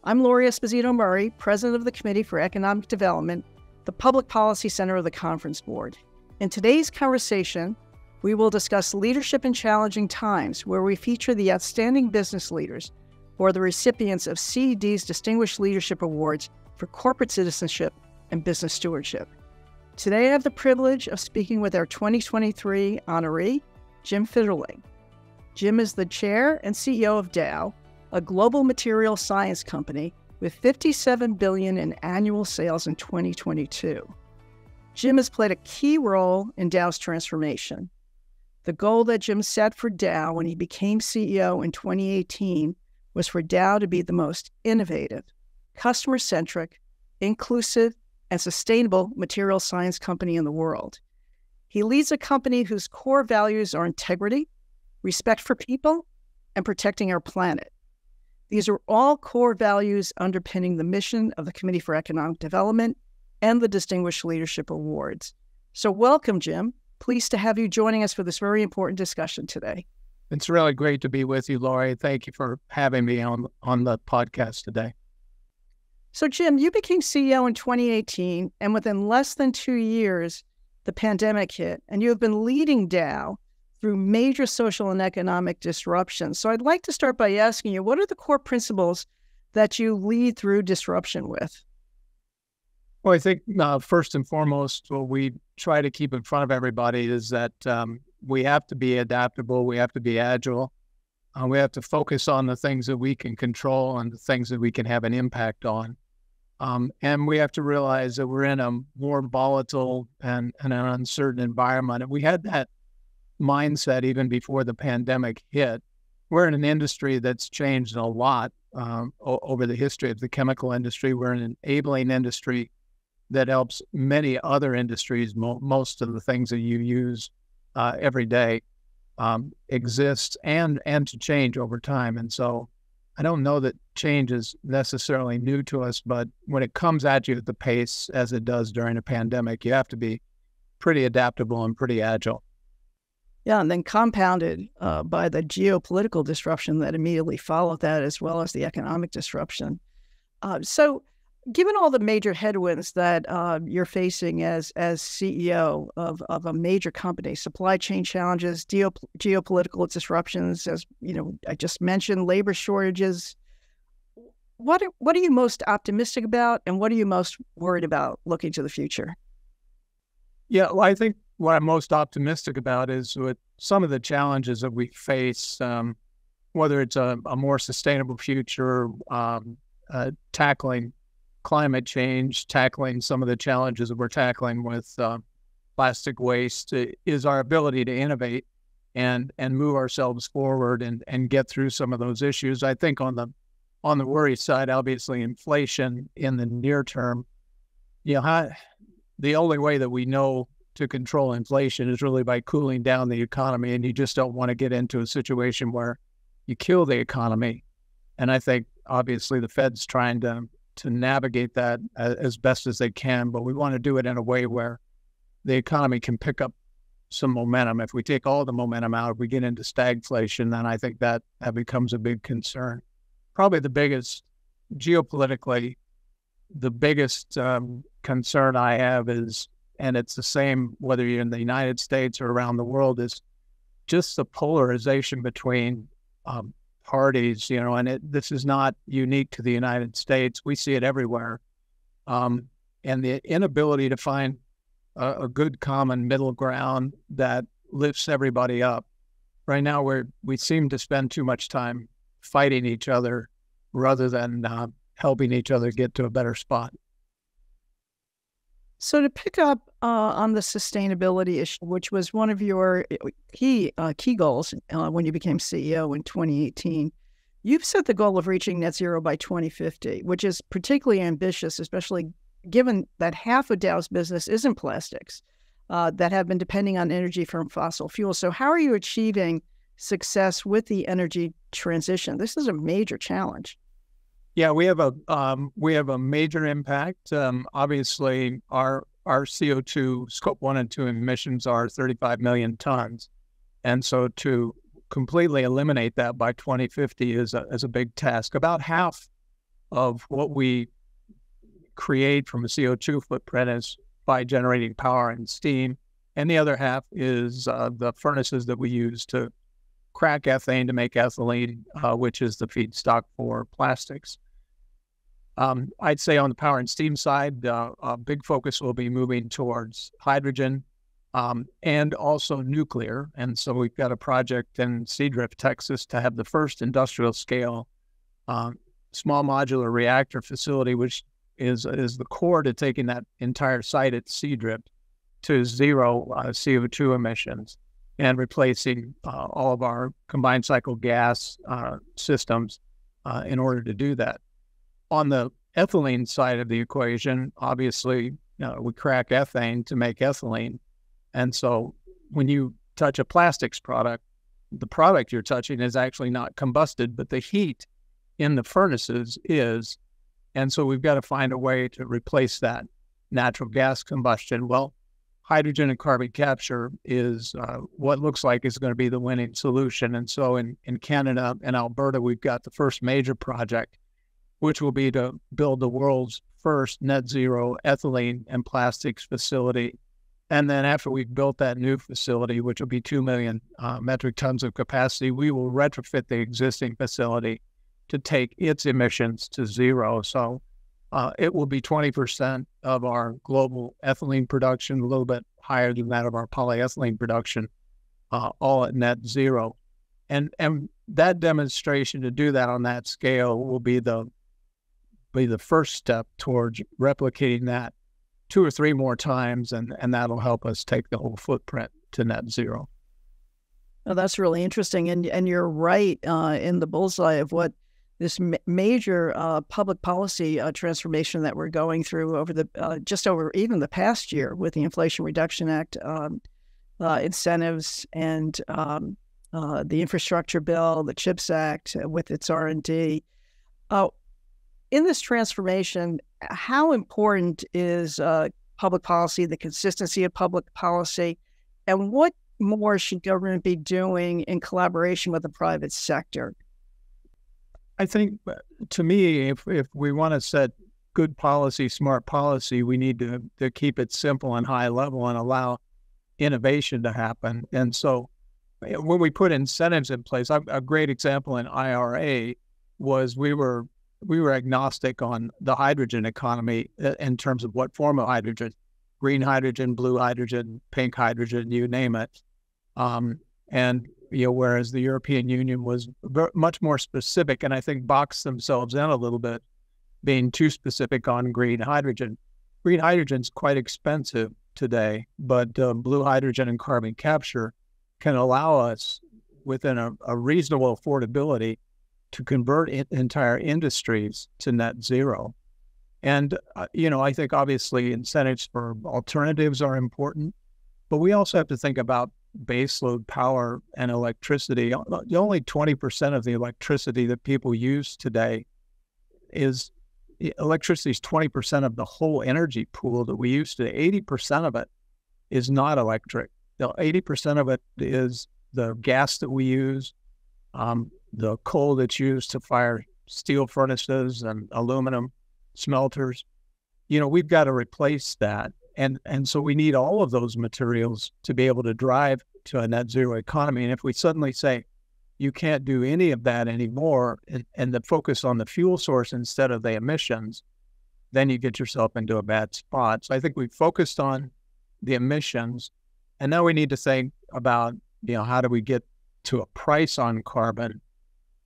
I'm Lori Esposito-Murray, President of the Committee for Economic Development, the Public Policy Center of the Conference Board. In today's conversation, we will discuss leadership in challenging times, where we feature the outstanding business leaders who are the recipients of CED's Distinguished Leadership Awards for Corporate Citizenship and Business Stewardship. Today, I have the privilege of speaking with our 2023 honoree, Jim Fitterling. Jim is the Chair and CEO of Dow, a global material science company with $57 billion in annual sales in 2022. Jim has played a key role in Dow's transformation. The goal that Jim set for Dow when he became CEO in 2018 was for Dow to be the most innovative, customer-centric, inclusive, and sustainable material science company in the world. He leads a company whose core values are integrity, respect for people, and protecting our planet. These are all core values underpinning the mission of the Committee for Economic Development and the Distinguished Leadership Awards. So welcome, Jim. Pleased to have you joining us for this very important discussion today. It's really great to be with you, Lori. Thank you for having me on the podcast today. So, Jim, you became CEO in 2018, and within less than 2 years, the pandemic hit, and you have been leading Dow through major social and economic disruptions. So I'd like to start by asking you, what are the core principles that you lead through disruption with? Well, I think first and foremost, what we try to keep in front of everybody is that we have to be adaptable, we have to be agile, we have to focus on the things that we can control and the things that we can have an impact on. And we have to realize that we're in a more volatile and an uncertain environment. And we had that mindset even before the pandemic hit. We're in an industry that's changed a lot over the history of the chemical industry. We're an enabling industry that helps many other industries, most of the things that you use every day, exist and to change over time. And so I don't know that change is necessarily new to us, but when it comes at you at the pace as it does during a pandemic, you have to be pretty adaptable and pretty agile. Yeah, and then compounded by the geopolitical disruption that immediately followed that, as well as the economic disruption. So given all the major headwinds that you're facing as CEO of a major company, supply chain challenges, geopolitical disruptions, as you know, I just mentioned, labor shortages, what are you most optimistic about, and what are you most worried about looking to the future? Yeah, well, I think what I'm most optimistic about is with some of the challenges that we face, whether it's a more sustainable future, tackling climate change, tackling some of the challenges that we're tackling with plastic waste, is our ability to innovate and move ourselves forward and get through some of those issues. I think on the worry side, obviously inflation in the near term, the only way that we know to control inflation is really by cooling down the economy, and you just don't want to get into a situation where you kill the economy. And I think obviously the Fed's trying to navigate that as best as they can, but we want to do it in a way where the economy can pick up some momentum. If we take all the momentum out, if we get into stagflation, then I think that becomes a big concern. Probably the biggest, geopolitically, the biggest concern I have is, and it's the same whether you're in the United States or around the world, is just the polarization between parties, and this is not unique to the United States. We see it everywhere. And the inability to find a good common middle ground that lifts everybody up. Right now, we seem to spend too much time fighting each other rather than helping each other get to a better spot. So to pick up on the sustainability issue, which was one of your key goals when you became CEO in 2018, you've set the goal of reaching net zero by 2050, which is particularly ambitious, especially given that half of Dow's business is in plastics that have been depending on energy from fossil fuels. So how are you achieving success with the energy transition? This is a major challenge. Yeah, we have a major impact. Obviously, our CO2 scope 1 and 2 emissions are 35 million tons, and so to completely eliminate that by 2050 is a big task. About half of what we create from a CO2 footprint is by generating power and steam. And the other half is the furnaces that we use to crack ethane to make ethylene, which is the feedstock for plastics. I'd say on the power and steam side, a big focus will be moving towards hydrogen and also nuclear. And so we've got a project in Seadrift, Texas, to have the first industrial scale small modular reactor facility, which is the core to taking that entire site at Seadrift to zero CO2 emissions and replacing all of our combined cycle gas systems in order to do that. On the ethylene side of the equation, obviously, we crack ethane to make ethylene. And so when you touch a plastics product, the product you're touching is actually not combusted, but the heat in the furnaces is. And so we've got to find a way to replace that natural gas combustion. Well, hydrogen and carbon capture is what looks like is going to be the winning solution. And so in Canada and Alberta, we've got the first major project, which will be to build the world's first net zero ethylene and plastics facility. And then after we've built that new facility, which will be 2 million metric tons of capacity, we will retrofit the existing facility to take its emissions to zero. So it will be 20% of our global ethylene production, a little bit higher than that of our polyethylene production, all at net zero. And that demonstration to do that on that scale will be the first step towards replicating that 2 or 3 more times, and that'll help us take the whole footprint to net zero. Oh, that's really interesting. And you're right in the bullseye of what this major public policy transformation that we're going through over the just over even the past year with the Inflation Reduction Act incentives and the infrastructure bill, the CHIPS Act with its R&D. In this transformation, how important is public policy, the consistency of public policy, and what more should government be doing in collaboration with the private sector? I think, to me, if we want to set good policy, smart policy, we need to keep it simple and high level and allow innovation to happen. And so when we put incentives in place, a great example in IRA was we were agnostic on the hydrogen economy in terms of what form of hydrogen, green hydrogen, blue hydrogen, pink hydrogen, you name it. And whereas the European Union was much more specific, and I think boxed themselves in a little bit, being too specific on green hydrogen. Green hydrogen's quite expensive today, but blue hydrogen and carbon capture can allow us, within a reasonable affordability, to convert entire industries to net zero. And, I think obviously incentives for alternatives are important, but we also have to think about baseload power and electricity. Only 20% of the electricity that people use today is 20% of the whole energy pool that we use today. 80% of it is not electric. 80% of it is the gas that we use, the coal that's used to fire steel furnaces and aluminum smelters. We've got to replace that. And so we need all of those materials to be able to drive to a net zero economy. And if we suddenly say, you can't do any of that anymore, and the focus on the fuel source instead of the emissions, then you get yourself into a bad spot. So I think we've focused on the emissions, and now we need to think about, how do we get to a price on carbon,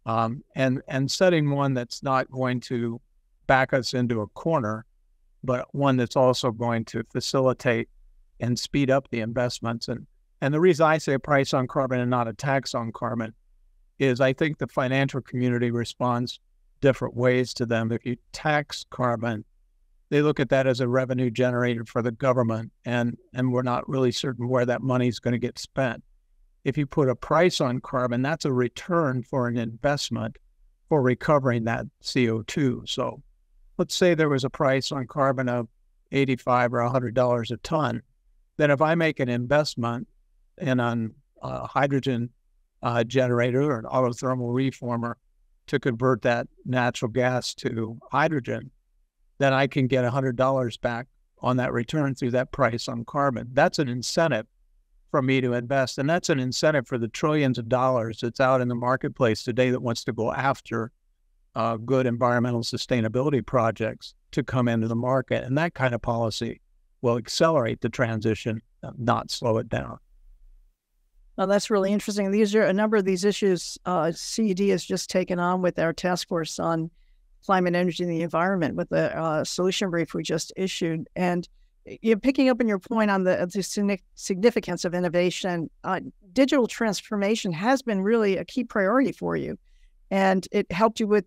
and setting one that's not going to back us into a corner, but one that's also going to facilitate and speed up the investments. And the reason I say a price on carbon and not a tax on carbon is I think the financial community responds different ways to them. If you tax carbon, they look at that as a revenue generator for the government, and we're not really certain where that money is going to get spent. If you put a price on carbon, that's a return for an investment for recovering that CO2. So let's say there was a price on carbon of $85 or $100 a ton. Then if I make an investment in a hydrogen generator or an autothermal reformer to convert that natural gas to hydrogen, then I can get $100 back on that return through that price on carbon. That's an incentive for me to invest. And that's an incentive for the trillions of dollars that's out in the marketplace today that wants to go after good environmental sustainability projects to come into the market. And that kind of policy will accelerate the transition, not slow it down. Well, that's really interesting. These are a number of these issues CED has just taken on with our task force on climate, energy, and the environment with the solution brief we just issued. And you're picking up on your point on the significance of innovation. Digital transformation has been really a key priority for you, and it helped you with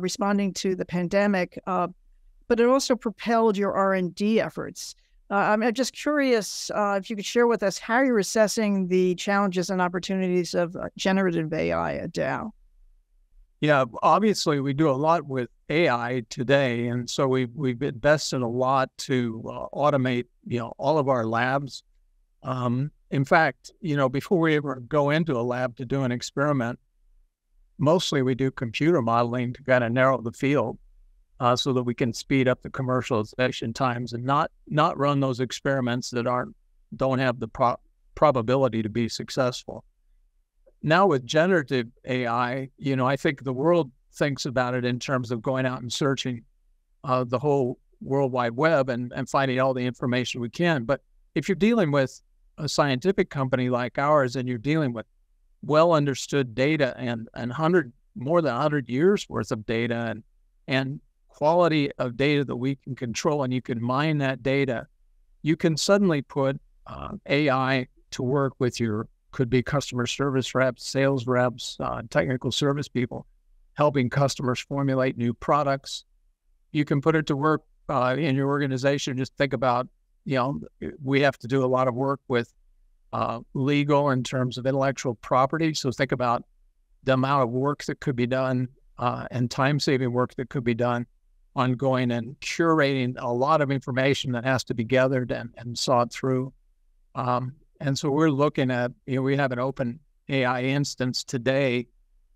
responding to the pandemic, but it also propelled your R&D efforts. I'm just curious if you could share with us how you're assessing the challenges and opportunities of generative AI at Dow. Yeah, obviously we do a lot with AI today, and so we've invested a lot to automate, all of our labs. In fact, before we ever go into a lab to do an experiment, mostly we do computer modeling to kind of narrow the field so that we can speed up the commercialization times and not run those experiments that don't have the probability to be successful. Now with generative AI, I think the world thinks about it in terms of going out and searching the whole World Wide Web and finding all the information we can. But if you're dealing with a scientific company like ours and you're dealing with well understood data and more than 100 years worth of data and quality of data that we can control, and you can mine that data, you can suddenly put AI to work with could be customer service reps, sales reps, technical service people, helping customers formulate new products. You can put it to work in your organization. Just think about, we have to do a lot of work with legal in terms of intellectual property. So think about the amount of work that could be done and time-saving work that could be done on going and curating a lot of information that has to be gathered and sought through. And so we're looking at, we have an open AI instance today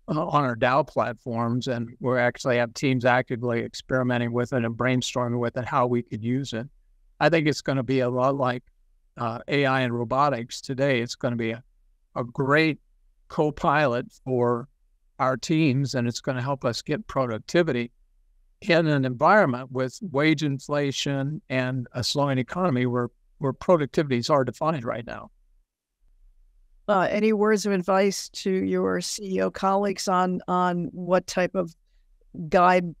on our Dow platforms, and we actually have teams actively experimenting with it and brainstorming with it, how we could use it. I think it's going to be a lot like AI and robotics today. It's going to be a great co-pilot for our teams, and it's going to help us get productivity in an environment with wage inflation and a slowing economy where productivity is hard to find right now. Any words of advice to your CEO colleagues on what type of guide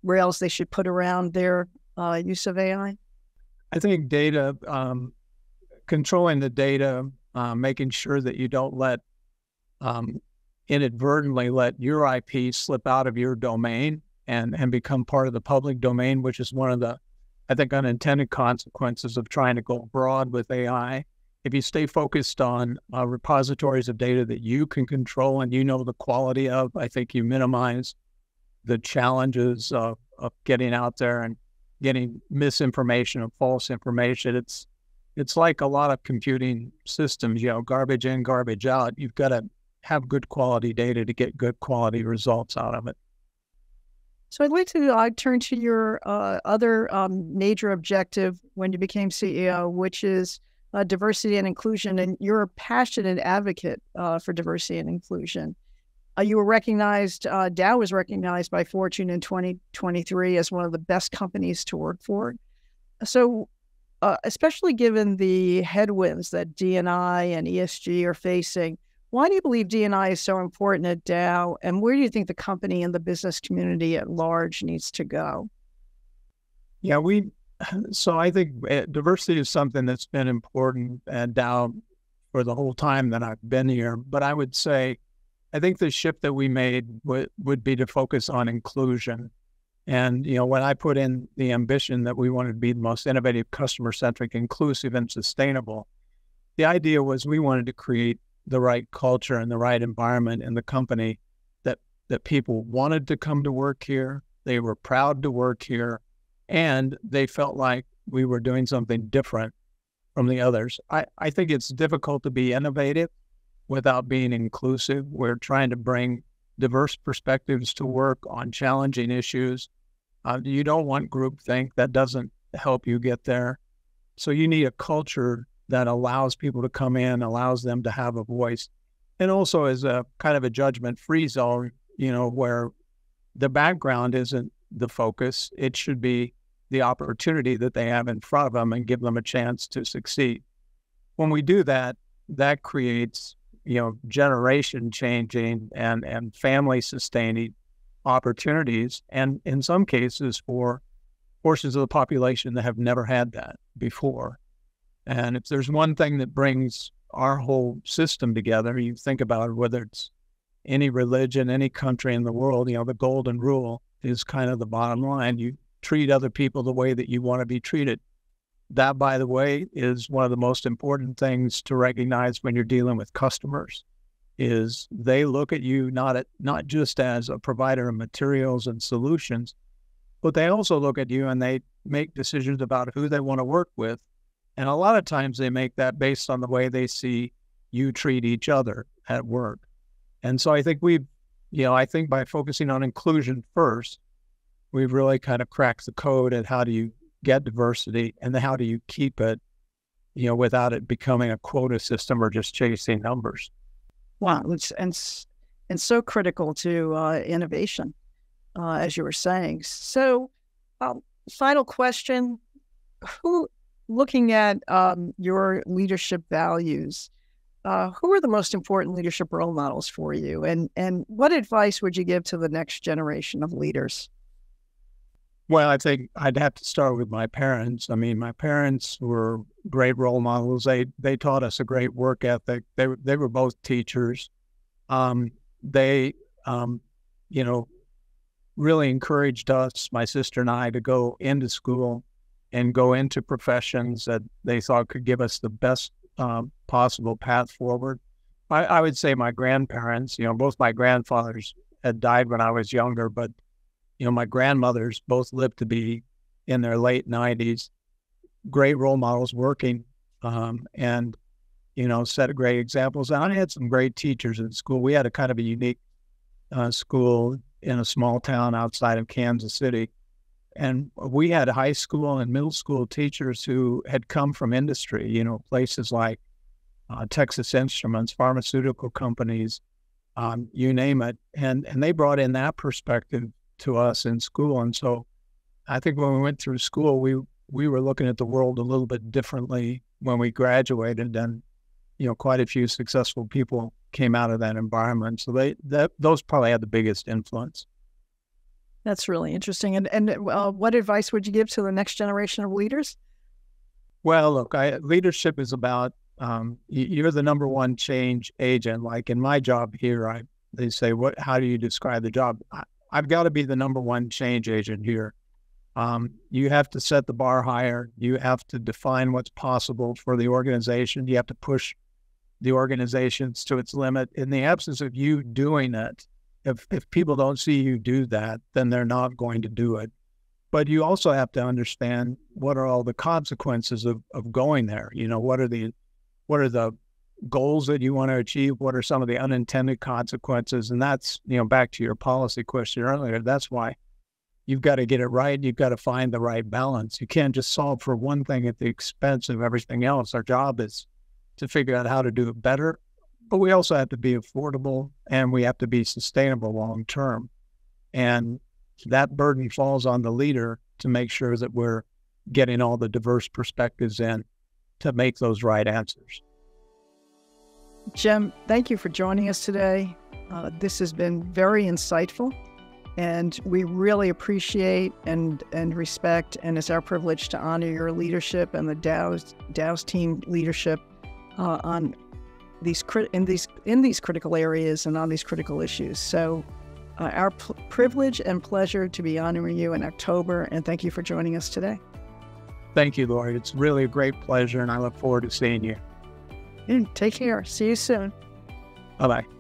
rails they should put around their use of AI? I think data, controlling the data, making sure that you don't inadvertently let your IP slip out of your domain and become part of the public domain, which is one of the, I think, unintended consequences of trying to go broad with AI. If you stay focused on repositories of data that you can control and the quality of, I think you minimize the challenges of getting out there and getting misinformation or false information. It's like a lot of computing systems, garbage in, garbage out. You've got to have good quality data to get good quality results out of it. So I'd like to turn to your other major objective when you became CEO, which is diversity and inclusion. And you're a passionate advocate for diversity and inclusion. You were recognized, Dow was recognized by Fortune in 2023 as one of the best companies to work for. So especially given the headwinds that D&I and ESG are facing, why do you believe D&I is so important at Dow, and where do you think the company and the business community at large needs to go? Yeah, so I think diversity is something that's been important at Dow for the whole time that I've been here. But I would say, I think the shift that we made would be to focus on inclusion. And, when I put in the ambition that we wanted to be the most innovative, customer-centric, inclusive, and sustainable, the idea was we wanted to create the right culture and the right environment in the company that people wanted to come to work here, they were proud to work here, and they felt like we were doing something different from the others. I think it's difficult to be innovative without being inclusive. We're trying to bring diverse perspectives to work on challenging issues. You don't want groupthink. That doesn't help you get there. So you need a culture that allows people to come in, allows them to have a voice, and also is a kind of a judgment-free zone, where the background isn't the focus. It should be the opportunity that they have in front of them and give them a chance to succeed. When we do that, that creates, generation changing and family sustaining opportunities, and in some cases for portions of the population that have never had that before. And if there's one thing that brings our whole system together, you think about it, whether it's any religion, any country in the world, the golden rule is kind of the bottom line. You treat other people the way that you want to be treated. That, by the way, is one of the most important things to recognize when you're dealing with customers, is they look at you not just as a provider of materials and solutions, but they also look at you and they make decisions about who they want to work with. And a lot of times they make that based on the way they see you treat each other at work. And so I think I think by focusing on inclusion first, we've really kind of cracked the code at how do you get diversity and then how do you keep it, without it becoming a quota system or just chasing numbers. Wow. And so critical to innovation, as you were saying. So final question, looking at your leadership values, who are the most important leadership role models for you? And what advice would you give to the next generation of leaders? Well, I think I'd have to start with my parents. I mean, my parents were great role models. They taught us a great work ethic. They were both teachers. They really encouraged us, my sister and I, to go into school and go into professions that they thought could give us the best possible path forward. I would say my grandparents, both my grandfathers had died when I was younger, but my grandmothers both lived to be in their late 90s, great role models working, and, set great examples. And I had some great teachers in school. We had a kind of a unique school in a small town outside of Kansas City. And we had high school and middle school teachers who had come from industry, places like Texas Instruments, pharmaceutical companies, you name it. And they brought in that perspective to us in school. And so I think when we went through school, we were looking at the world a little bit differently when we graduated, and quite a few successful people came out of that environment. So those probably had the biggest influence. That's really interesting. And what advice would you give to the next generation of leaders? Well, look, leadership is about you're the number one change agent. Like in my job here, they say, how do you describe the job? I've got to be the number one change agent here. You have to set the bar higher. You have to define what's possible for the organization. You have to push the organizations to its limit. In the absence of you doing it, if people don't see you do that, then they're not going to do it. But you also have to understand what are all the consequences of going there. What are the goals that you want to achieve? What are some of the unintended consequences? And that's, back to your policy question earlier, that's why you've got to get it right. You've got to find the right balance. You can't just solve for one thing at the expense of everything else. Our job is to figure out how to do it better, but we also have to be affordable and we have to be sustainable long term. And that burden falls on the leader to make sure that we're getting all the diverse perspectives in to make those right answers. Jim, thank you for joining us today. This has been very insightful, and we really appreciate and respect, and it's our privilege to honor your leadership and the Dow's team leadership on in these critical areas and on these critical issues. So our privilege and pleasure to be honoring you in October, and thank you for joining us today. Thank you, Lori. It's really a great pleasure, and I look forward to seeing you. Take care. See you soon. Bye-bye.